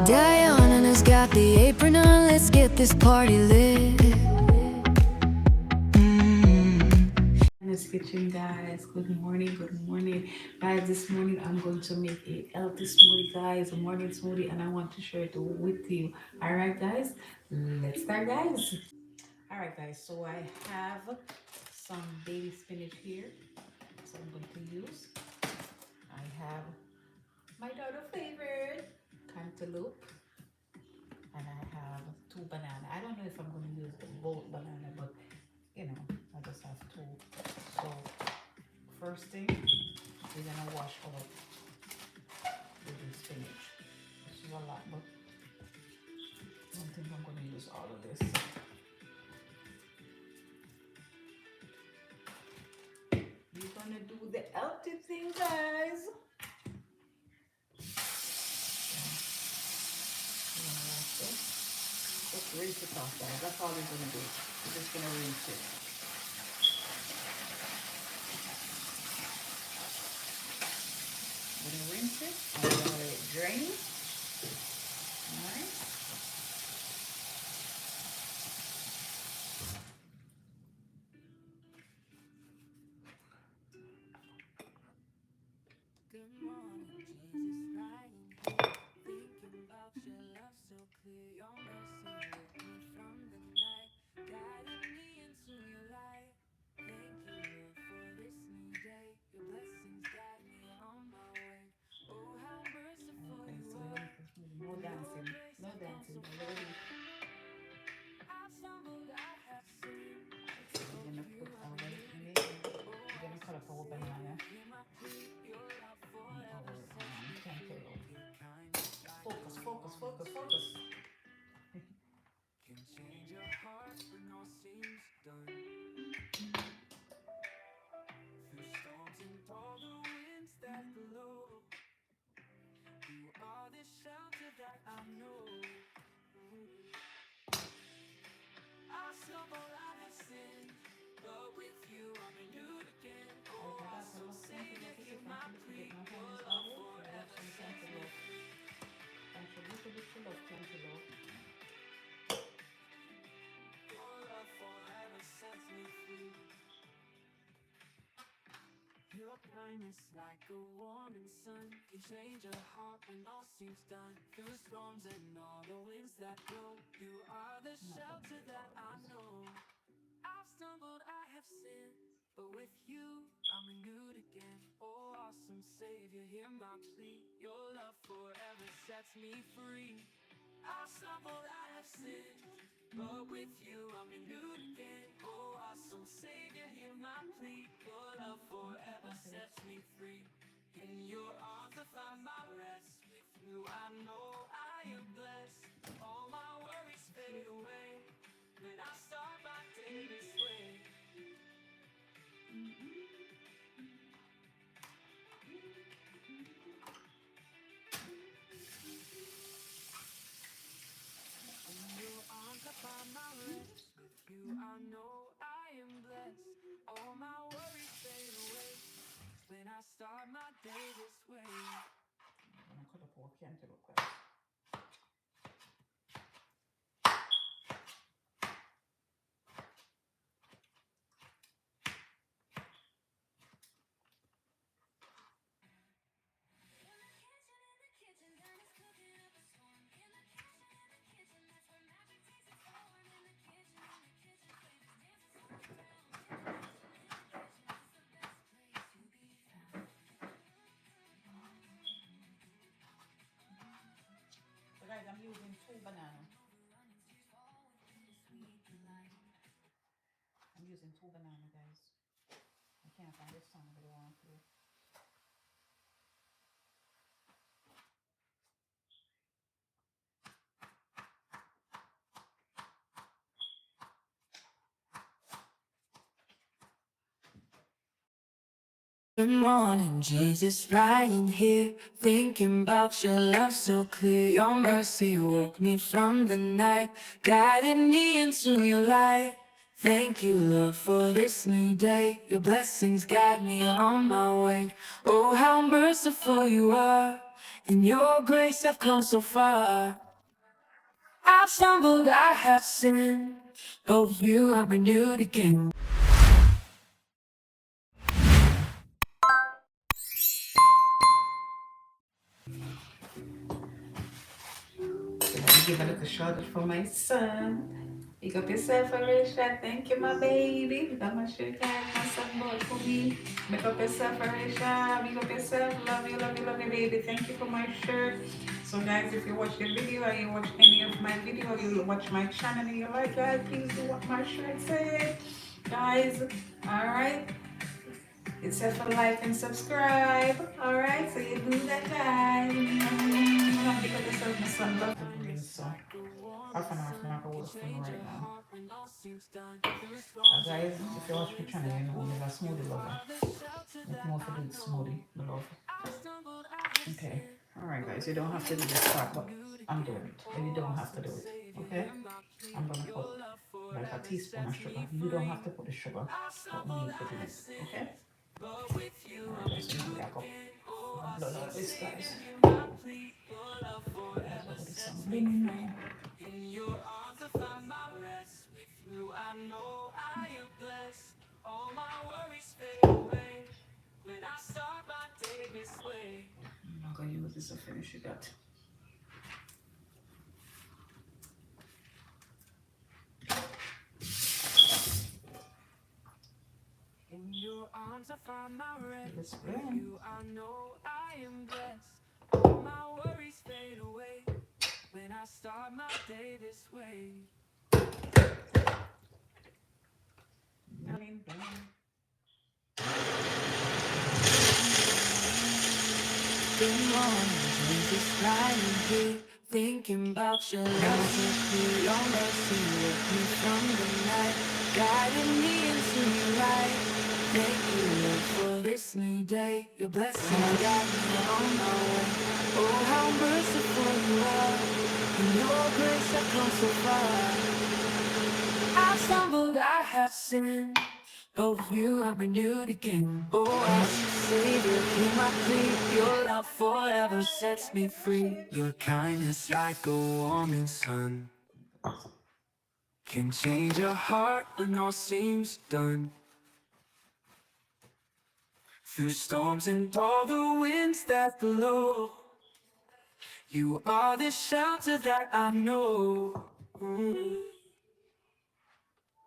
Diana's got the apron on, let's get this party lit. Diana's kitchen, guys. Good morning, guys. This morning I'm going to make a healthy smoothie, guys, a morning smoothie, and I want to share it with you. All right, guys, let's start, guys. All right, guys, so I have some baby spinach here, so I'm going to use. I have my daughter favorite cantaloupe, and I have two banana. I don't know if I'm going to use both banana, but you know, I just have two. So first thing, we're gonna wash out the spinach. This is a lot, but I don't think I'm gonna use all of this. We're gonna do the healthy thing, guys. We're gonna wash this. Just rinse it off, guys. That's all we're gonna do. We're just gonna rinse it. I'm gonna rinse it. I'm gonna let it drain. Alright. Good morning, Jesus, lying here, thinking about your love so clear. Your mercy woke me from the night, guiding me into your light. Thank you, Lord, for this new day. Your blessings guide me on my way. Oh, how merciful Okay, you so are. no dancing. No dancing. Already. I've stumbled, I have sinned. We're gonna put our in it. We're gonna cut up our banana and our cantaloupe. Focus, focus, focus, focus. Can change your heart when all seems done. Through storms and all the winds that blow, you are the shelter that I know. I stumble, I have sinned, but with you I'm renewed again. Oh, I so Savior, hear my plea. Your love forever sets me free. Your love forever sets me free. Your kindness like a warming sun can change a heart when all seems done. Through storms and all the winds that blow, you are the shelter that I know. I've stumbled, I have sinned, but with you I'm renewed again. Oh, awesome Savior, hear my plea. Your love forever sets me free. I've stumbled, I have sinned, but with you I'm renewed again. Oh, awesome Savior, hear my plea. Your love forever sets me free. In your arms I find my rest. With you I know I am blessed. All my worries fade away when I start my day this way. In your arms I find my rest. With you I know I am blessed. All my worries fade away when I start my day this way. I'm gonna cut up our cantaloupe, guys. So guys, I'm using two banana. I'm using two banana, guys. I can't find this song, but I want to. Good morning, Jesus, lying here, thinking about your love so clear. Your mercy woke me from the night, guiding me into your light. Thank you, Lord, for this new day. Your blessings guide me on my way. Oh, how merciful you are. In your grace I've come so far. I've stumbled, I have sinned, but with you I'm renewed again. So let me give a little shout out for my son. Pick up yourself, Arisha. Thank you, my baby. Got my shirt guys, my son bought for me. Pick up yourself, Arisha. Pick up yourself. Love you, love you, love you, baby. Thank you for my shirt. So, guys, if you watch the video or you watch any of my video, you watch my channel and you like, guys, please do what my shirt said. Guys, alright. It's set for like and subscribe. Alright, so you do that, guys. Pick up yourself, my son. Love you. So, half an hour from now, I work for me right now. Guys, if you watch my channel, you know I'm a smoothie lover. If more for the smoothie, my love. Okay. Alright, guys, you don't have to do this part, but I'm doing it. And you don't have to do it. Okay? I'm gonna put like a teaspoon of sugar. You don't have to put the sugar, but me putting it. Okay? Alright, let's do that up. Blood out this, guys. Put some lemon now. I'm not gonna use this to finish it out. In your arms I find my rest. Let's With blend. you I know I am blessed. All my worries fade away when I start my day this way. Good morning, Jesus, lying here, thinking about your love so clear. Your mercy woke me from the night, guiding me into your light. Thank you, Lord, for this new day. Your blessing got me on my way. Oh, how merciful you are. In your grace I've come so far. I've stumbled, I have sinned, but with you I'm renewed again. Oh, our Savior, hear my plea. Your love forever sets me free. Your kindness like a warming sun can change a heart when all seems done. Through storms and all the winds that blow, you are the shelter that I know.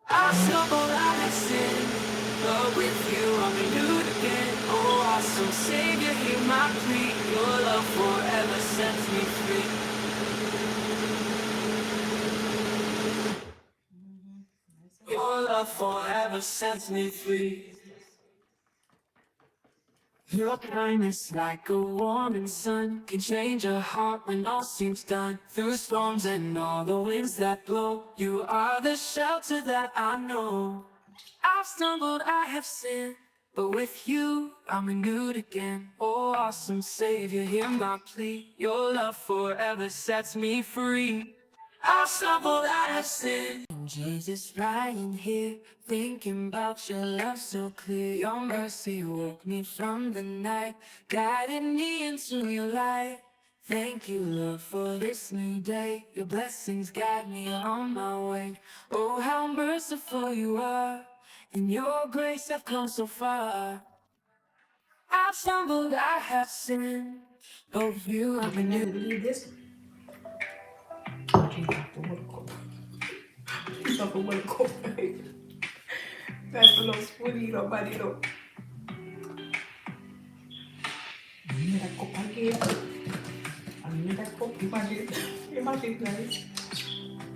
I stumbled, I have sinned, but with you I'm renewed again. Oh, awesome Savior, hear my plea. Your love forever sets me free. Your love forever sets me free. Your kindness like a warming sun can change a heart when all seems done. Through storms and all the winds that blow, you are the shelter that I know. I've stumbled, I have sinned, but with you I'm renewed again. Oh, awesome Savior, hear my plea. Your love forever sets me free. I've stumbled, I have sinned. Jesus, lying here, thinking about your love so clear. Your mercy woke me from the night, guided me into your light. Thank you, Lord, for this new day. Your blessings guide me on my way. Oh, how merciful you are. In your grace I've come so far. I've stumbled, I have sinned, but with you I'm renewed. Leave this. Drink up the whole cup. Drink up the whole cup. That's a little spoony, nobody know. Another cup again. Another cup. Imagine. Imagine, guys.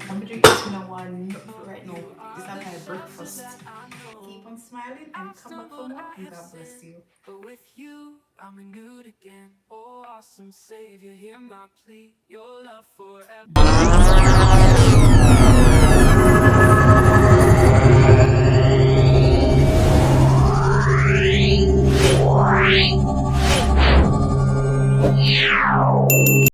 I'm drinking this one right now. This is my breakfast. Keep on smiling and come back for more. And God bless you. But with you, I'm renewed again. Oh, awesome Savior, hear my plea. Your love forever.